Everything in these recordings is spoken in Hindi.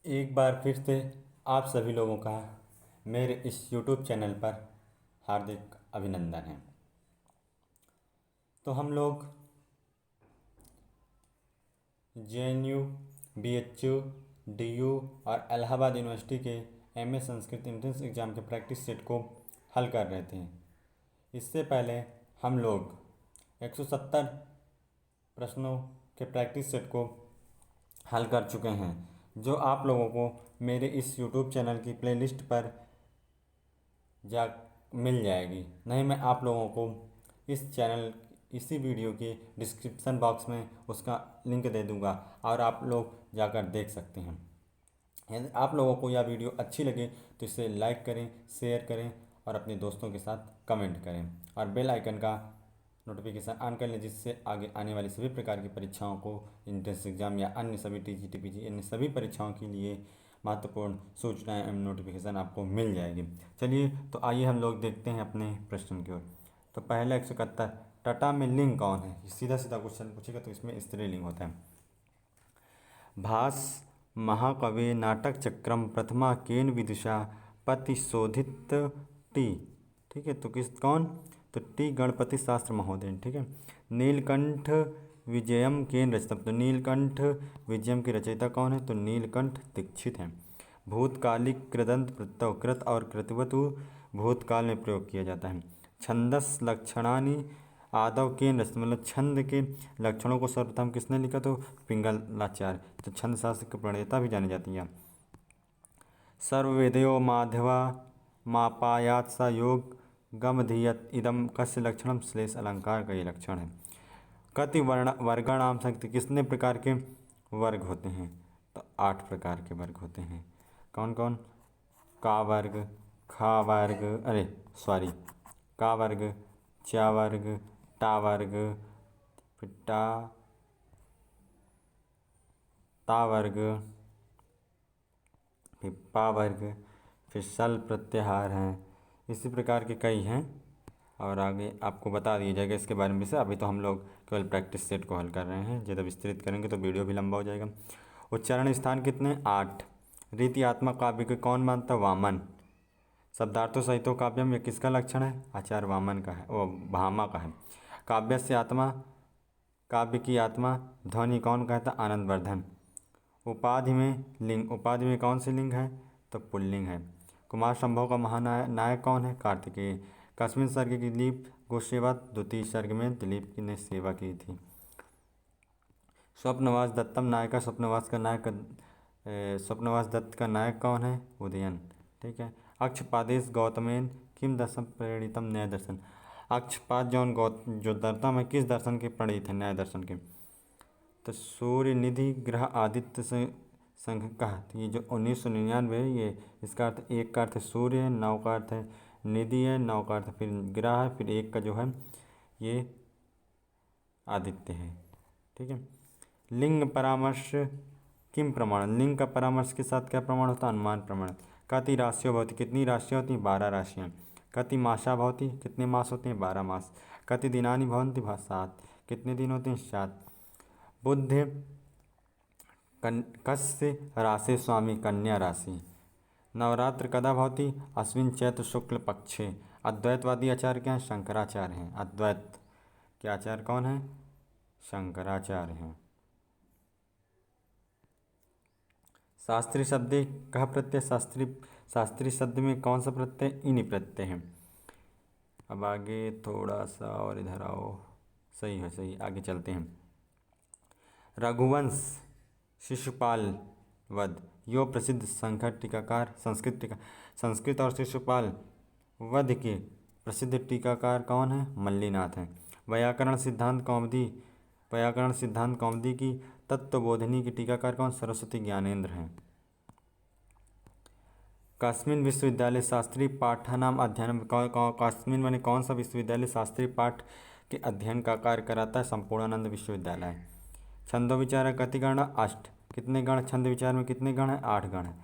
एक बार फिर से आप सभी लोगों का मेरे इस YouTube चैनल पर हार्दिक अभिनंदन है। तो हम लोग JNU, BHU, DU और इलाहाबाद यूनिवर्सिटी के MA संस्कृत एंट्रेंस एग्ज़ाम के प्रैक्टिस सेट को हल कर रहे थे। इससे पहले हम लोग 170 प्रश्नों के प्रैक्टिस सेट को हल कर चुके हैं, जो आप लोगों को मेरे इस YouTube चैनल की प्लेलिस्ट पर जा मिल जाएगी। नहीं, मैं आप लोगों को इस चैनल इसी वीडियो के डिस्क्रिप्शन बॉक्स में उसका लिंक दे दूंगा और आप लोग जाकर देख सकते हैं। यदि आप लोगों को यह वीडियो अच्छी लगे तो इसे लाइक करें, शेयर करें और अपने दोस्तों के साथ कमेंट करें और बेल आइकन का नोटिफिकेशन ऑन कर लें, जिससे आगे आने वाली सभी प्रकार की परीक्षाओं को, एंट्रेंस एग्जाम या अन्य सभी TG TPG अन्य सभी परीक्षाओं के लिए महत्वपूर्ण सूचनाएं एवं नोटिफिकेशन आपको मिल जाएगी। चलिए तो आइए हम लोग देखते हैं अपने प्रश्न की ओर। तो पहला 171, टाटा में लिंग कौन है? सीधा सीधा क्वेश्चन पूछेगा तो इसमें स्त्रीलिंग होता है। भास महाकवि नाटक चक्रम प्रथमा केन विदुषा प्रतिशोधित टी। ठीक है, तो कौन? तो टी गणपति शास्त्र महोदय। ठीक है। नीलकंठ विजयम केन रचितम। तो नीलकंठ विजयम की रचयिता कौन है? तो नीलकंठ दीक्षित हैं। भूतकालिक कृदंत प्रत्यय कृत और कृतवतु भूतकाल में प्रयोग किया जाता है। छंदस लक्षणानि आदव केन रचित। मतलब छंद के लक्षणों को सर्वप्रथम किसने लिखा? तो पिंगलाचार्य। तो छंद शास्त्र के प्रणेता भी जाने जाती हैं। सर्ववेदयो माधवा मापायात सा योग गमधीयत इदम कस्य लक्षणम श्लेष अलंकार का ये लक्षण है। कति वर्गाणाम संख्या। कितने प्रकार के वर्ग होते हैं? तो 8 प्रकार के वर्ग होते हैं। कौन कौन? का वर्ग, खा वर्ग, का वर्ग, चा वर्ग, टा वर्ग, फिर ता वर्ग, फिर पा वर्ग, फिर सल प्रत्याहार हैं। इसी प्रकार के कई हैं और आगे आपको बता दिया जाएगा इसके बारे में से। अभी तो हम लोग केवल प्रैक्टिस सेट को हल कर रहे हैं। जब विस्तृत करेंगे तो वीडियो भी लंबा हो जाएगा। उच्चारण स्थान कितने? 8। रीतियात्मक काव्य के कौन मानता? वामन। शब्दार्थो सहितो काव्यम, यह किसका लक्षण है? आचार्य वामन का है, वो भामा का है। काव्य से आत्मा, काव्य की आत्मा ध्वनि कौन कहता? आनंदवर्धन। उपाधि में लिंग, उपाधि में कौन सी लिंग है? तो पुल्लिंग है। कुमार संभव का महानायक कौन है? कार्तिकेय। कस्मिन सर्ग की दिलीप गोसेवा? द्वितीय सर्ग में दिलीप ने सेवा की थी। स्वप्नवास दत्तम नायका, स्वप्नवास का नायक स्वप्नवास दत्त का नायक कौन है? उदयन। ठीक है। अक्षपादेश गौतमेन किम दर्शन प्रेरितम? न्याय दर्शन। अक्षपाद जो दर्तम है किस दर्शन के प्रणीत है? न्याय दर्शन के। तो सूर्य निधि ग्रह आदित्य से संघ का, तो ये जो 1999 है, ये इसका अर्थ एक का अर्थ है सूर्य है, 9 का अर्थ है निधि है, 9 का अर्थ फिर ग्रह है, फिर एक का जो है ये आदित्य है। ठीक है। लिंग परामर्श किम प्रमाण? लिंग का परामर्श के साथ क्या प्रमाण होता है? अनुमान प्रमाण। कति राशियों भवती? कितनी राशियाँ होती हैं? 12 राशियाँ। कति मासा भवती? कितने मास होते हैं? 12 मास। कति दिनानि भवन्ति? 7। कितने दिन होते हैं? 7। बुध कस्य राशि स्वामी? कन्या राशि। नवरात्र कदा भवती? अश्विन चैत्र शुक्ल पक्षे। अद्वैतवादी आचार्य क्या हैं? शंकराचार्य हैं। अद्वैत के आचार्य कौन हैं? शंकराचार्य हैं। शास्त्रीय शब्द कह प्रत्यय? शास्त्रीय शब्द में कौन सा प्रत्यय? इनि प्रत्यय है। अब आगे थोड़ा सा और इधर आओ। सही है, सही। आगे चलते हैं। रघुवंश शिशुपाल वध, यो प्रसिद्ध संस्कृत टीकाकार संस्कृत और शिशुपाल वध के प्रसिद्ध टीकाकार कौन है? मल्लीनाथ हैं। व्याकरण सिद्धांत कौमुदी की तत्वबोधिनी की टीकाकार कौन? सरस्वती ज्ञानेंद्र हैं। कस्मिन विश्वविद्यालय शास्त्रीय पाठानाम अध्ययन, कस्मिन माने कौन सा विश्वविद्यालय शास्त्रीय पाठ के अध्ययन का कार्य कराता है? संपूर्णानंद विश्वविद्यालय। छंदो विचार कति गण? 8। कितने गण? छंद विचार में कितने गण हैं? 8 गण हैं।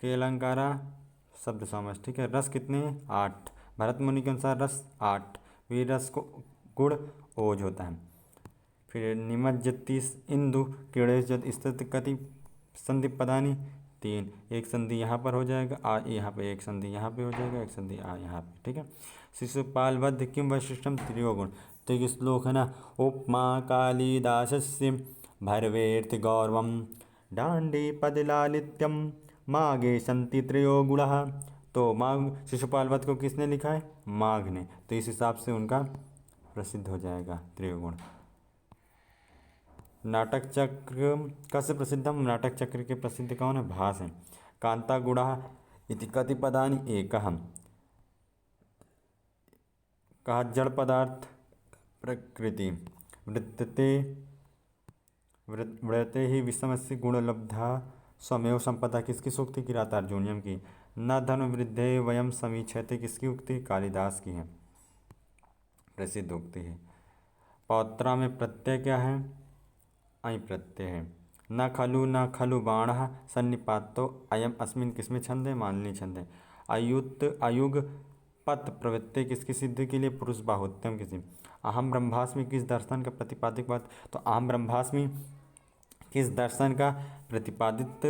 के अलंकारा शब्द समास। ठीक है। रस कितने हैं? 8। भरत मुनि के अनुसार रस 8। वीर रस को गुड़ ओज होता है। फिर निमज्जति इंदु क्रीड़े जद स्थित कति संधि पदानी 3, एक संधि यहाँ पर हो जाएगा आ यहाँ पे, एक संधि यहाँ पे हो जाएगा, एक संधि आ यहाँ पे, ठीक है। शिशुपाल वध किम वैशिष्टम त्रियोगुण, तो एक श्लोक है ना, उपमा कालिदासस्य भैरवेर्थ गौरवम डांडी पदलालित्यम माघे संति त्रयो गुणः, तो माघ शिशुपाल वध को किसने लिखा है? माघ ने, तो इस हिसाब से उनका प्रसिद्ध हो जाएगा त्रयोगुण। नाटक चक्र कस्य प्रसिद्धम, नाटक चक्र के प्रसिद्ध कौन है? भास है। कांता गुणा इति कति पदानि एकः, कहा जड़ पदार्थ प्रकृति वृत्ते वृत्ते ही विषमस्य गुणलब्धा स्वमेव संपदा, किसकी सूक्ति? किरातार्जुनीयम की। न धन वृद्धे वयम समीक्षते, किसकी उक्ति? कालिदास की है, प्रसिद्ध उक्ति है। पौत्रा में प्रत्यय क्या है? अयि प्रत्यय है। न खलु बाणः सन्निपातो अयम अस्मिन, किसमें छंद है? मालिनी छंद है। अयुग पत प्रवृत्ति किसकी सिद्धि के लिए? पुरुष बाहुत्यम किसी। अहम ब्रह्मास्मि किस दर्शन का प्रतिपादित बात? तो अहम ब्रह्मास्मि किस दर्शन का प्रतिपादित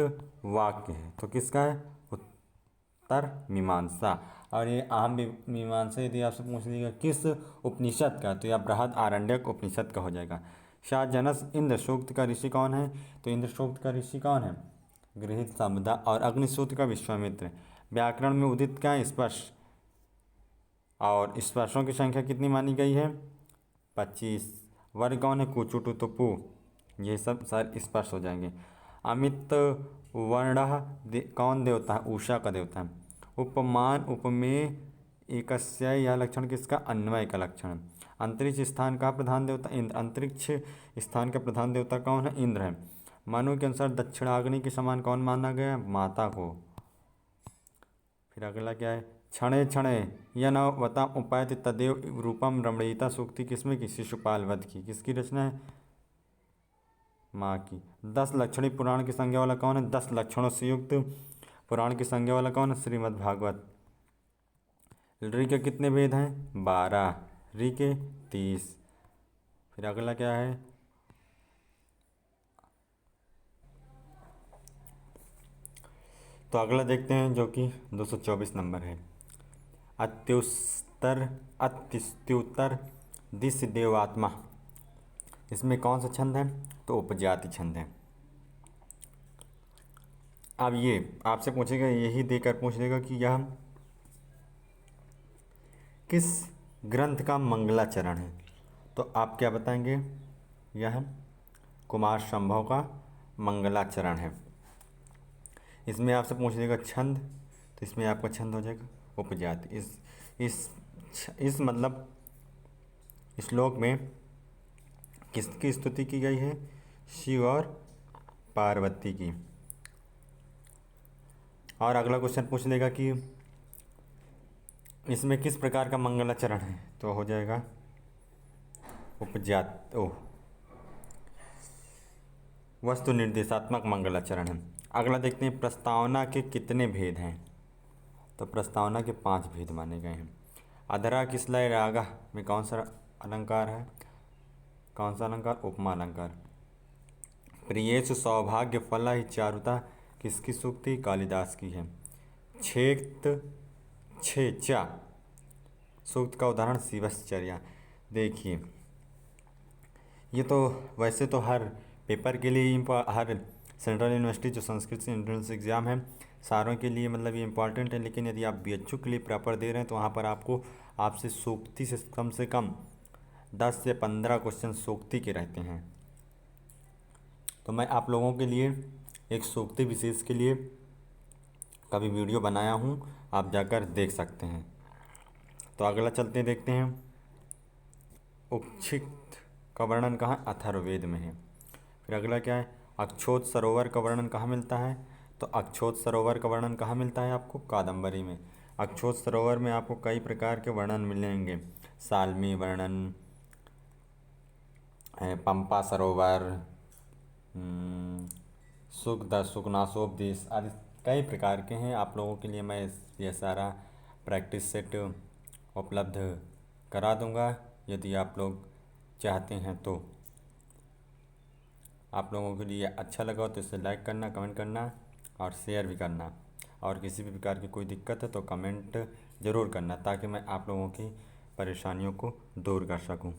वाक्य है? तो किसका है? उत्तर मीमांसा। और ये अहम मीमांसा यदि आपसे पूछ लीजिएगा किस उपनिषद का, तो यह बृहद आरण्यक उपनिषद का हो जाएगा। शाहजनस इंद्र सूक्त का ऋषि कौन है? तो इंद्र सूक्त का ऋषि कौन है? गृहीत समुदा। और अग्निसूत्र का विश्वामित्र। व्याकरण में उदित क्या है? स्पर्श, और स्पर्शों की संख्या कितनी मानी गई है? 25। वर्ग कौन है? कुचुटु तुपु, ये सब सारे स्पर्श हो जाएंगे। अमित वर्ण कौन देवता है? उषा का देवता है। उपमान उपमेय एकस्य, यह लक्षण किसका? अन्वय का लक्षण। अंतरिक्ष स्थान का प्रधान देवता? इंद्र। अंतरिक्ष स्थान का प्रधान देवता कौन है? इंद्र है। मनु के अनुसार दक्षिणाग्नि के समान कौन माना गया? माता को। फिर अगला क्या है? क्षणे क्षणे यह न वता उपायति तदेव रूपम रमणीयता, सूक्ति किसमें की? शिशुपाल वध की। किसकी रचना है? माँ की। 10 लक्षणी पुराण की संज्ञा वाला कौन है? 10 लक्षणों से युक्त पुराण की संज्ञा वाला कौन है? श्रीमद् भागवत। ऋ के कितने वेद हैं? 12, ऋ के 30। फिर अगला क्या है? तो अगला देखते हैं जो कि 224 नंबर है। अत्युत्तर दिश देवात्मा, इसमें कौन सा छंद है? तो उपजाति छंद है। अब ये आपसे पूछेगा, यही देकर पूछ लेगा कि यह किस ग्रंथ का मंगलाचरण है? तो आप क्या बताएंगे? यह कुमार संभव का मंगलाचरण है। इसमें आपसे पूछ लेगा छंद, तो इसमें आपका छंद हो जाएगा उपजाति। इस मतलब श्लोक में किसकी स्तुति की गई है? शिव और पार्वती की। और अगला क्वेश्चन पूछ लेगा कि इसमें किस प्रकार का मंगलाचरण है? तो हो जाएगा वस्तु निर्देशात्मक मंगलाचरण है। अगला देखते हैं, प्रस्तावना के कितने भेद हैं? तो प्रस्तावना के 5 भेद माने गए हैं। अधरा किसलय रागा में कौन सा अलंकार है? कौन सा अलंकार? उपमा अलंकार। प्रियेषु सौभाग्य फला ही चारुता, किसकी सूक्ति? कालिदास की है। छेचा सूक्त का उदाहरण शिवश्चर्या। देखिए, ये तो वैसे तो हर पेपर के लिए हर सेंट्रल यूनिवर्सिटी जो संस्कृत से एंट्रेंस एग्ज़ाम है सारों के लिए मतलब ये इंपॉर्टेंट है। लेकिन यदि आप बीएचयू के लिए प्रॉपर दे रहे हैं तो वहाँ पर आपसे सूक्ति से कम 10 से 15 क्वेश्चन सूक्ति के रहते हैं। तो मैं आप लोगों के लिए एक सूक्ति विशेष के लिए कभी वीडियो बनाया हूँ, आप जाकर देख सकते हैं। तो अगला चलते देखते हैं, उच्छिष्ट का वर्णन कहाँ? अथर्ववेद में है। फिर अगला क्या है? अक्षोत सरोवर का वर्णन कहाँ मिलता है? तो अक्षोत सरोवर का वर्णन कहाँ मिलता है आपको? कादम्बरी में। अक्षोत सरोवर में आपको कई प्रकार के वर्णन मिलेंगे, साल्मी वर्णन, पंपा सरोवर, सुकनासोपदेश आदि कई प्रकार के हैं। आप लोगों के लिए मैं यह सारा प्रैक्टिस सेट उपलब्ध करा दूंगा यदि आप लोग चाहते हैं तो। आप लोगों के लिए अच्छा लगा हो तो इसे लाइक करना, कमेंट करना और शेयर भी करना। और किसी भी प्रकार की कोई दिक्कत है तो कमेंट ज़रूर करना, ताकि मैं आप लोगों की परेशानियों को दूर कर सकूं।